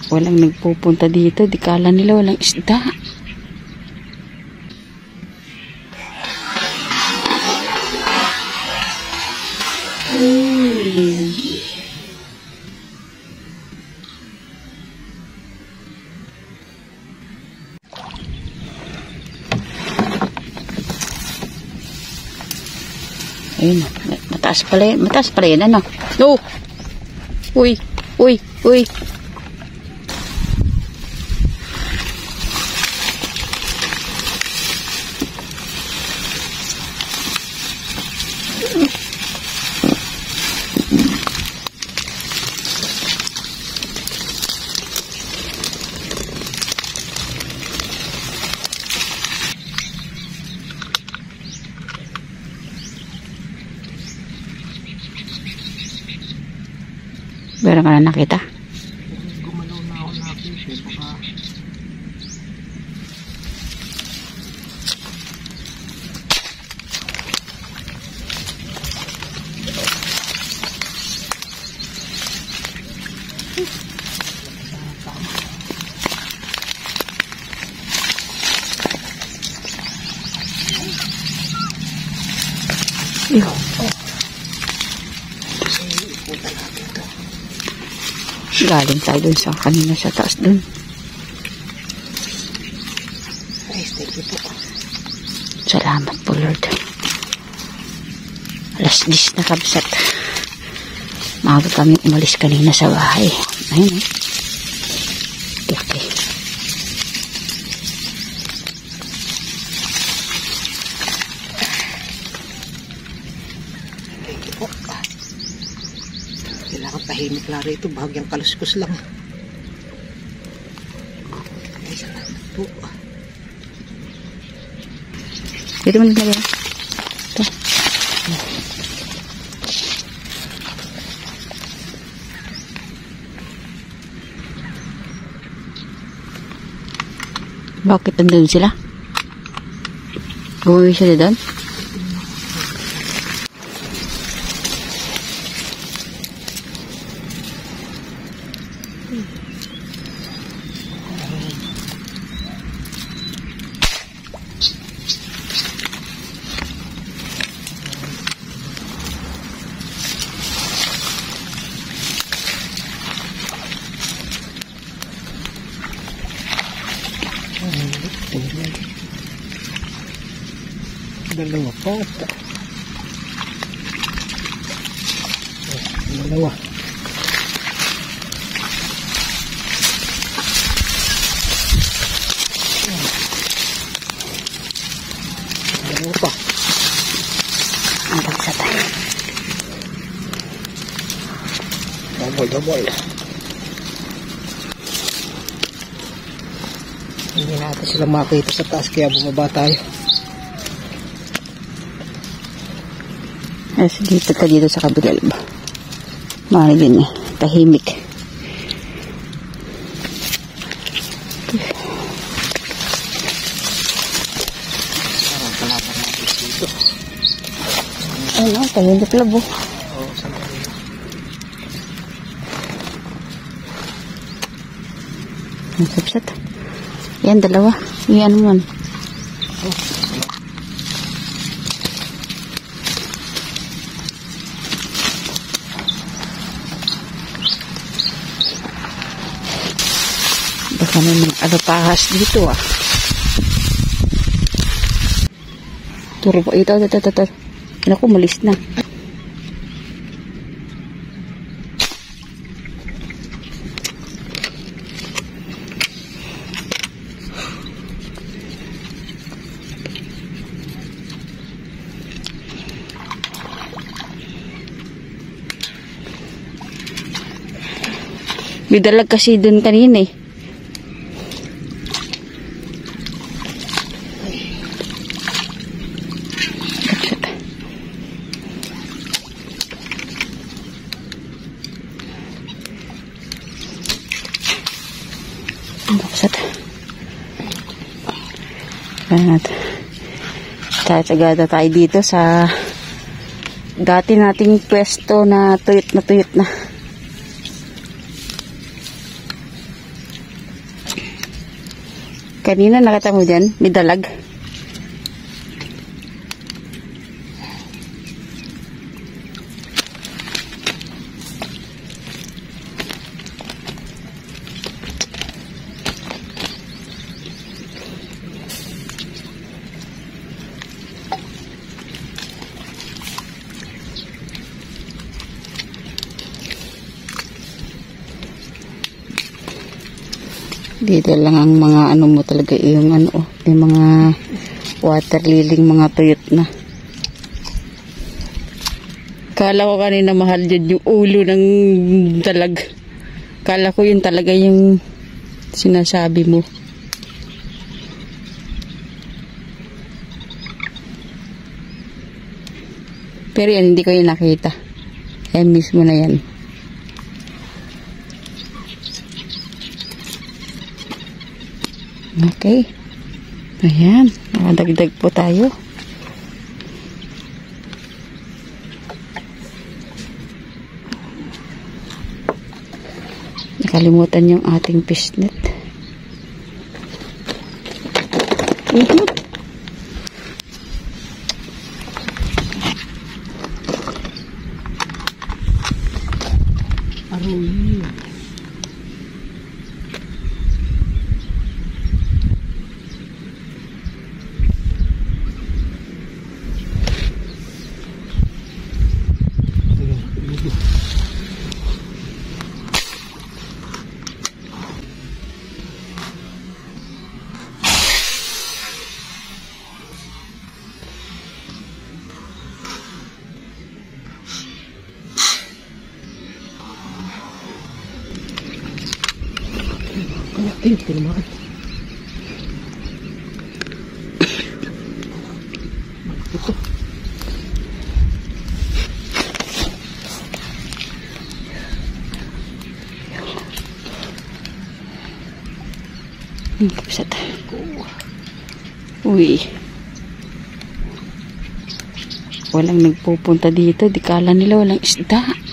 Walang nagpupunta dito. Di kala nila walang isda. Ayun, mataas pala yan, ano? No! Uy! Uy! Uy! Meron ka na nakita? Gumalaw na ako nakita. Baka... Galing tayo dun sa kanina sa taas dun. Salamat po, Lord. Alas 10 na kabsat. Maaga kami umalis kanina sa bahay. Ayun, laki. Kailangan tahimik lang rito. Bahagyang kaluskus lang. Ay, salamat po. Dito mo na rin. Ito. Bakit nandun sila? Gawin sila doon? Dalawa pa. Dalawa. Dalawa pa. Ang bagsa tayo. Double. Hindi natin sila makita sa taas kaya bumaba tayo. Ay, dito ka dito sa kabila ba? Mahal din eh. Tahimik. Ano? Tahimik labo. Oo, sama rin. Nasabsat. Yan, dalawa. Yan naman. Baka may mga alapahas dito ah. Turo po ito. Naku, malis na. Bidalag kasi dun kanina eh. Baksat. Tsagada tayo dito sa dati nating pwesto na tuyot na. Kanina nakita mo dyan, may dalag. Dito lang ang mga ano mo talaga, yung ano, yung mga water liling, mga tuyot na. Kala ko kanina mahal dyan yung ulo ng dalag. Kala ko yun talaga yung sinasabi mo. Pero yan, hindi ko yung nakita. Yan mismo na yan. Okay. Ayan. Nakadagdag po tayo. Nakalimutan yung ating fishnet. Aroy. Ayun, tinamaan. Ito. Kapsat. Uy. Walang nagpupunta dito. Di kala nila walang isda.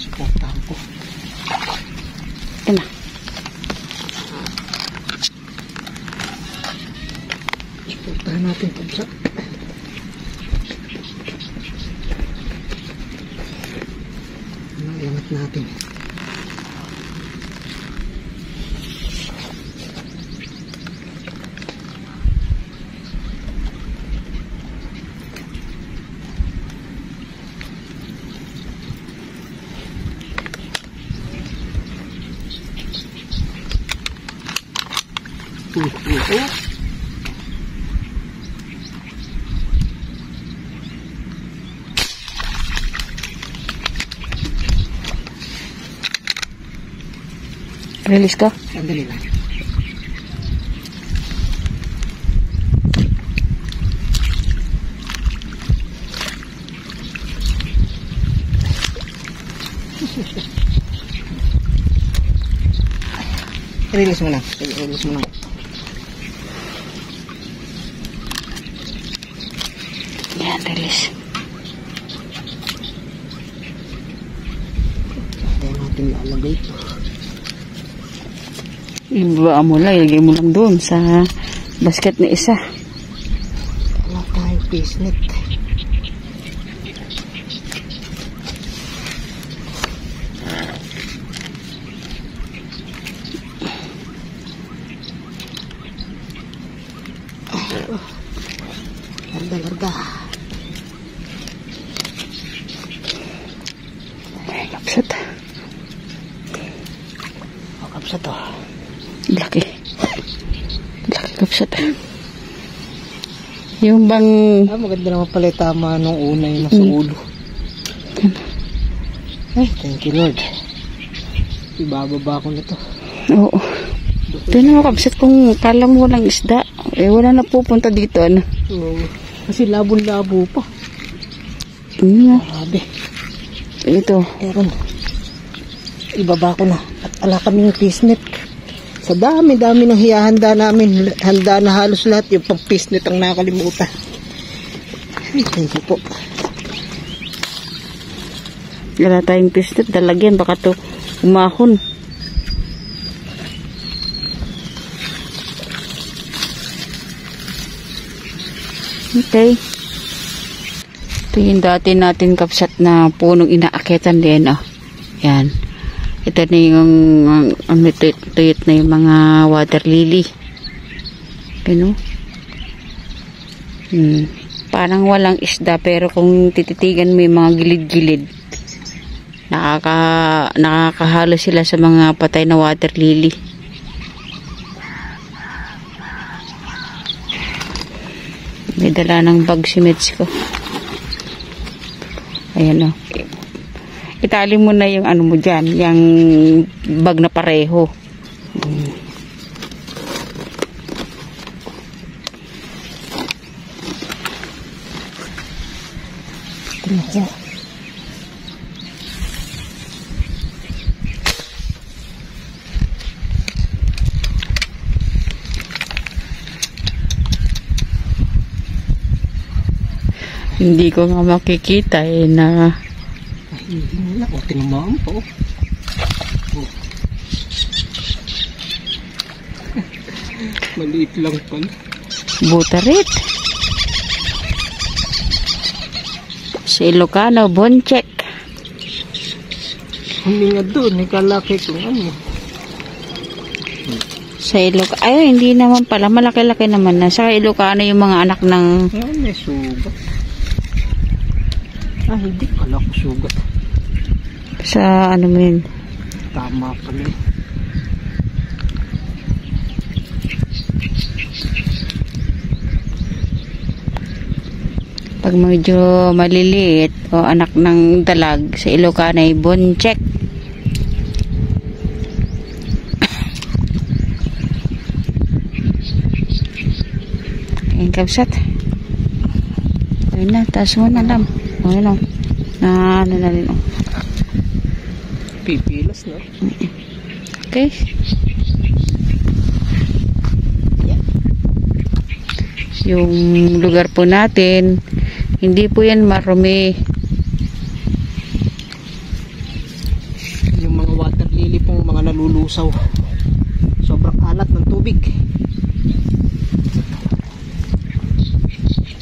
Suportahan ko. Ito na. Suportahan natin ito sa naiangat natin. Release ka? Sandali lang. Release mo lang. Release mo lang. Yan, release. Kaya natin lalagay ito. Ibaba mo lang, ilagay mo lang doon sa basket na isa. Wala tayong fishnet. Larga. Ay, kapsat. O, kapsat o. Laki. Laki kapsat. Yung bang... Maganda naman pala tama nung una yung nasa ulo. Ay, thank you Lord. Ibababa ko na to. Oo. Ito na kapsat kung kala mo walang isda. Eh, wala na pupunta dito. Ano? Oo. Kasi labon-labo pa. Grabe. Ito. Meron. Ibaba ko na. At ala kaming pisnet. Sa dami-dami ng hiyahanda namin. Handa na halos lahat. Yung pang pisnet ang nakalimutan. Thank you po. Wala tayong pisnet. Dalagyan. Baka to umahon. Okay. Ito yung dati natin kapsat na punong inaakitan din. Oh. Yan. Ito na yung tuyot na yung mga water lily. Ano? Parang walang isda pero kung tititigan mo yung mga gilid-gilid, nakakahalo sila sa mga patay na water lily. May dala ng bag si Meds ko. Ayan o. Itali mo na yung ano mo dyan, yung bag na pareho. Hindi ko nga makikita na Hindi ako tinamaan po. Maliit lang pala. butarit. Sa Ilocano, bonchek. Hindi nga doon, ikalaki kung ano. Sa Ilocano, ay hindi naman pala, malaki-laki naman na. Sa Ilocano yung mga anak ng... May sugat. Hindi pala ko sugat. Sa ano mo yun? Tama pala. Pag medyo maliliit o anak ng dalag, sa Ilocano ay bonchek. Ayun kapsat. Ayun na, taas mo na lang. Ayun o. Na ano na rin o. Pipilas na. Okay. Yung lugar po natin, hindi po yan marumi. Yung mga water lily pong mga nalulusaw. Sobrang alat ng tubig.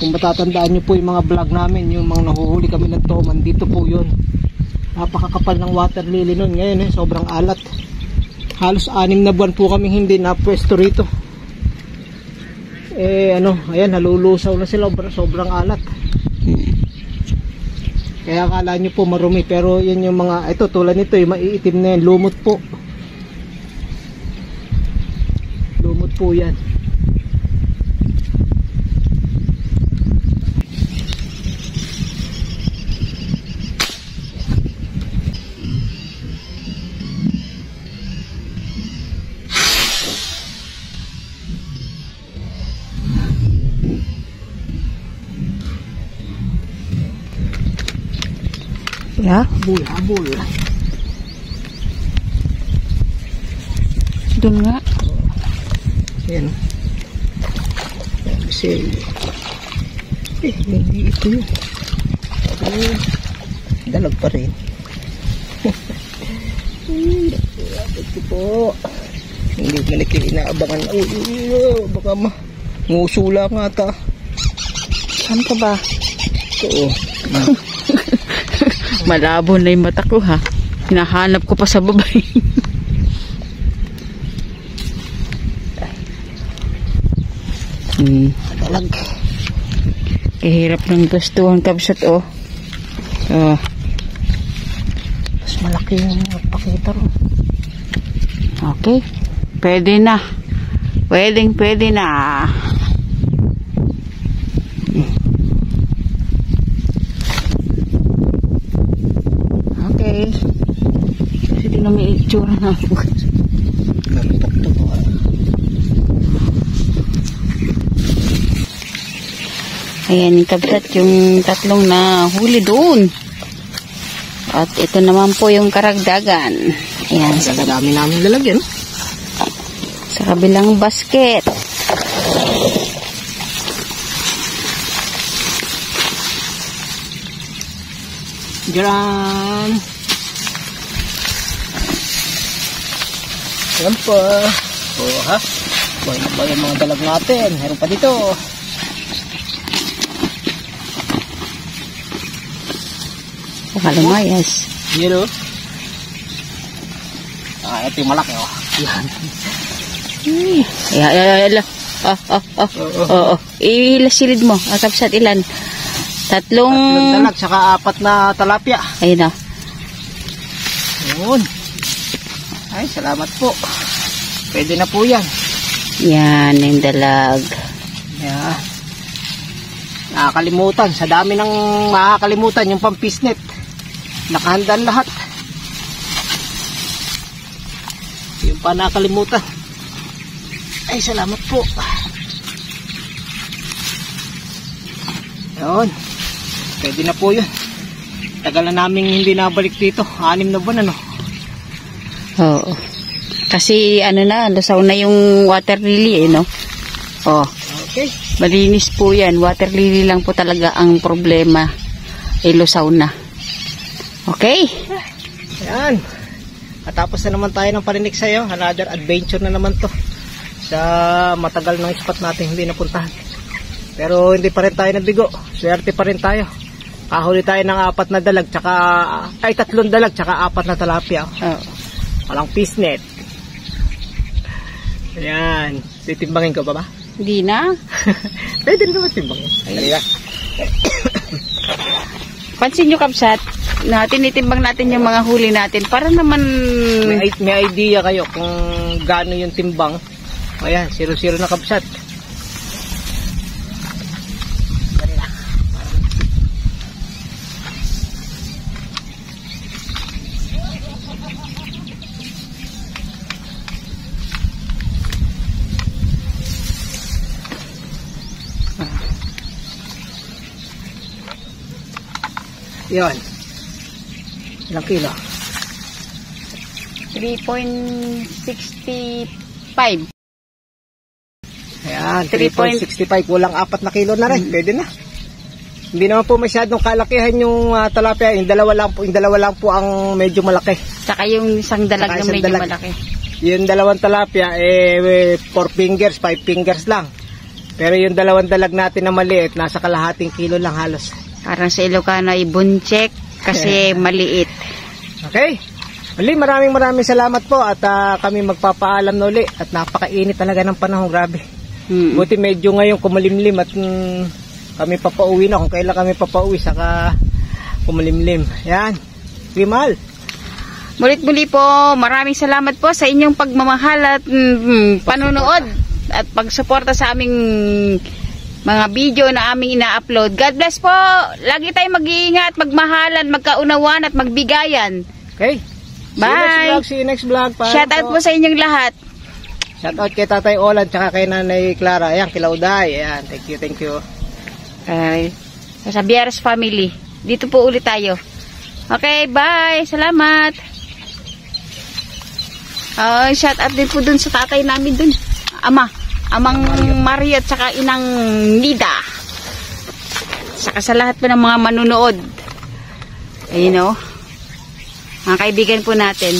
Kung matatandaan nyo po yung mga vlog namin, yung mga nahuhuli kami ng toman, dito po yun. Napakakapal ng water lily nun. Ngayon sobrang alat. Halos 6 na buwan po kami hindi napwesto rito. Ayan, nalulusaw na sila. Sobrang alat. Kaya akala nyo po marumi, pero yun yung mga, ito tulad nito, yung maiitim na yan, lumot po. Lumot po yan. Yeah. Habol. Doon nga. Ayan. Kasi hindi ito yun. Dalag pa rin. Ito po. Hindi malaki inaabangan. Baka ngusula nga ta. Saan ka ba? Ito. Malabo na yung mata ko ha. Hinahanap ko pa sa babay. Dalag. Kahirap ng gustuhan kapsat oh. Mas malaki yung pakita ro. Okay. Pwede na. Pwede na. Okay. Kasi di na may itsura na ako. Malupok to po. Ayan, kabsat yung tatlong na huli doon. At ito naman po yung karagdagan. Ayan, Sa dami namin lalagyan. sa kabilang basket. Diyan. Yan po. Oh, ha? Buhay na ba yung mga dalag natin? Meron pa dito. Pakalumayas. Yun, oh. Ito yung malaki, oh. Yan. Ayan. Ilasilid mo. Kabsat ilan? Tatlong dalag, saka 4 na talapia. Ayun na. Yun. Ay, salamat po. Pwede na po yan. Yan, yung dalag. Yan. Nakakalimutan. Sa dami ng makakalimutan, yung pampisnet. Nakahandaan lahat. Yung pa nakakalimutan. Ay, salamat po. Yun. Pwede na po yun. Tagal na namin hindi nabalik dito. 6 na buwan, ano? Oo. Kasi ano na, lusaw na yung water lily no? Oh, Okay. malinis po yan. Water lily lang po talaga ang problema. Lusaw na. Okay? Yan. At tapos na naman tayo ng parinig sa'yo. Another adventure na naman to. Sa matagal ng spot natin hindi napuntahan. Pero hindi pa rin tayo nabigo. Swerte pa rin tayo. Kahuli tayo ng 4 na dalag, tsaka, 3 dalag, tsaka 4 na talapia. Oo. Walang pisnet. Ayan. Titimbangin ko ba? Hindi na. Pwede rin naman timbangin. Ayan. Pansin nyo, kabsat, na tinitimbang natin yung mga huli natin para naman... May idea kayo kung gaano yung timbang. Ayan, 0-0 na kabsat. Yun. Ilang kilo? 3.65. Ayan, 3.65. Kulang 4 na kilo na rin. Pwede na. Hindi naman po masyadong kalakihan yung talapia. Yung dalawa lang po ang medyo malaki. Saka yung isang dalag na medyo malaki. Yung 2 talapia, 4 fingers, 5 fingers lang. Pero yung 2 dalag natin na maliit, nasa kalahating kilo lang halos. Parang sa Ilocano ay bunchek kasi maliit. Okay. Muli, maraming salamat po at kami magpapaalam na uli at napakainit talaga ng panahon, grabe. Buti medyo ngayon kumalimlim at kami papauwi na kung kailan kami papauwi saka kumalimlim. Yan. Rimal. Mulit-muli po, maraming salamat po sa inyong pagmamahal at panunood at pagsuporta sa aming mga video na aming ina-upload. God bless po. Lagi tayong mag-iingat, magmahalan, magkaunawan at magbigayan. Okay. Bye. See you next vlog. Shout out po sa inyong lahat. Shout out kay Tatay Olan tsaka kay Nanay Clara. Ayan, Kilauday. Ayan, thank you. Sa Bieres family. Dito po ulit tayo. Okay, bye. Salamat. Shout out din po dun sa tatay namin dun. Amang Mario at saka inang Nida. Saka sa lahat po ng mga manunood. Ayun o. Mga kaibigan po natin.